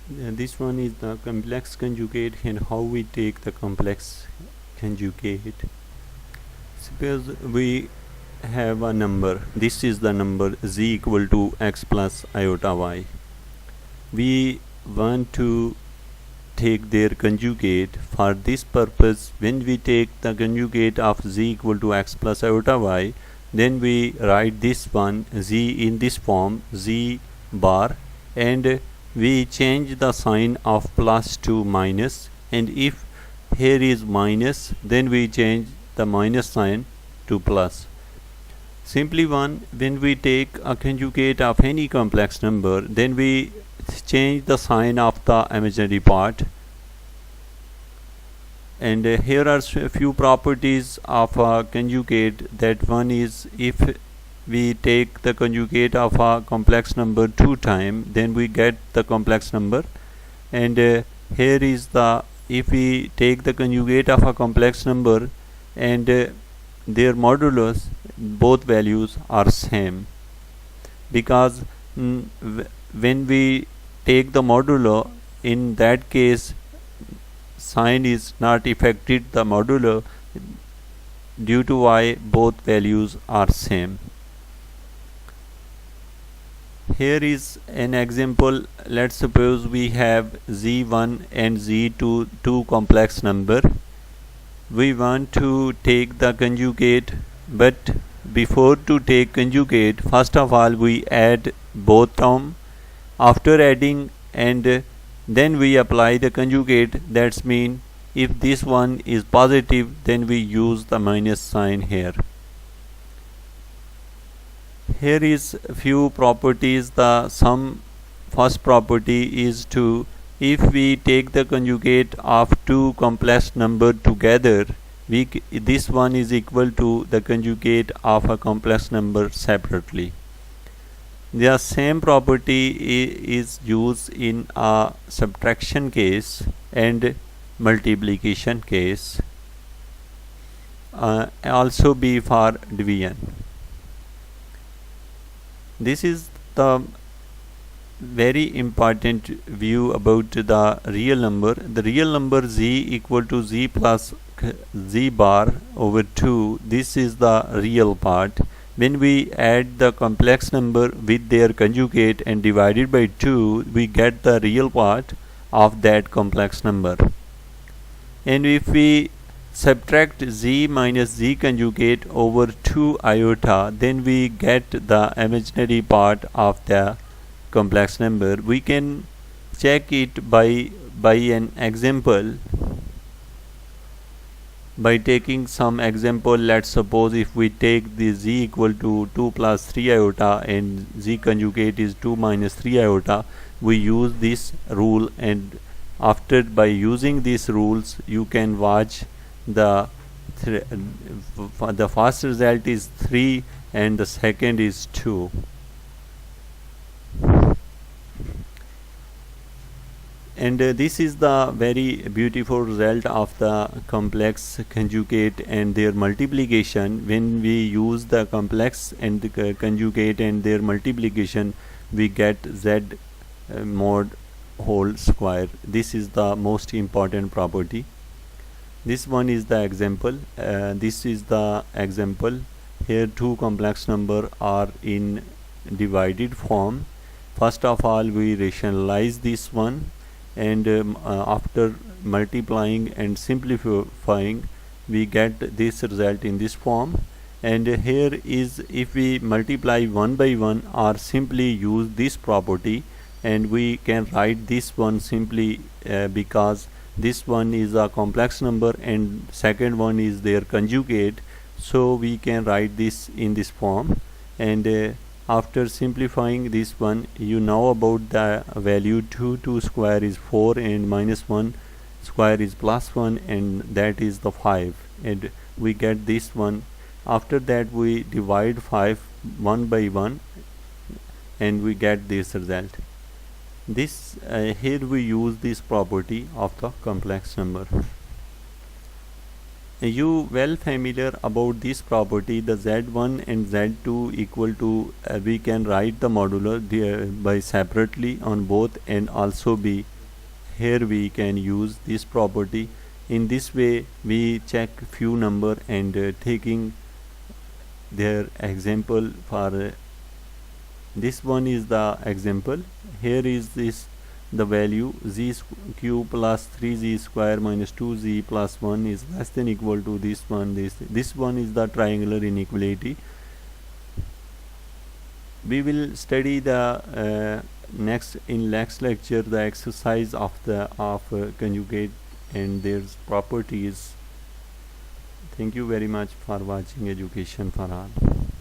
This one is the complex conjugate and how we take the complex conjugate. Suppose we have a number. This is the number z equal to x plus iota y. We want to take their conjugate. For this purpose, when we take the conjugate of z equal to x plus iota y, then we write this one z in this form z bar, and we change the sign of plus to minus, and if here is minus, then we change the minus sign to plus. Simply one, when we take a conjugate of any complex number, then we change the sign of the imaginary part. And here are a few properties of a conjugate. That one is, if we take the conjugate of a complex number 2 times, then we get the complex number. And here is the, if we take the conjugate of a complex number and their modulus, both values are same, because when we take the modulo, in that case sign is not affected the modulo, due to why both values are same. Here is an example. Let's suppose we have z1 and z2, two complex number. We want to take the conjugate, but before to take conjugate, first of all we add both term. After adding, and then we apply the conjugate. That's mean if this one is positive, then we use the minus sign here. Here is few properties. The first property is to, if we take the conjugate of two complex number together, this one is equal to the conjugate of a complex number separately. The same property is used in a subtraction case and multiplication case, also be for division. This is the very important view about the real number. The real number z equal to z plus z bar over 2. This is the real part. When we add the complex number with their conjugate and divided by 2, we get the real part of that complex number. And if we subtract z minus z conjugate over 2 iota, then we get the imaginary part of the complex number. We can check it by an example. By taking some example, let's suppose if we take the z equal to 2 plus 3 iota and z conjugate is 2 minus 3 iota, we use this rule, and after by using these rules you can watch the first result is 3 and the second is 2. And this is the very beautiful result of the complex conjugate and their multiplication. When we use the complex and the conjugate and their multiplication, we get z mod whole square. This is the most important property. This one is the example. This is the example. Here two complex number are in divided form. First of all, we rationalize this one, and after multiplying and simplifying, we get this result in this form. And here is, if we multiply one by one or simply use this property, and we can write this one simply because this one is a complex number and second one is their conjugate, so we can write this in this form. And after simplifying this one, you know about the value 2 square is 4 and minus 1 square is plus 1, and that is the 5, and we get this one. After that we divide 5 one by one and we get this result. This here we use this property of the complex number. You well familiar about this property, the z1 and z2 equal to we can write the modulo by separately on both and also be here we can use this property. In this way we check few number and taking their example for this one is the example. Here is this the value z cube plus 3z square minus 2z plus 1 is less than equal to this one. This one is the triangular inequality. We will study the next lecture the exercise of conjugate and their properties. Thank you very much for watching Education for All.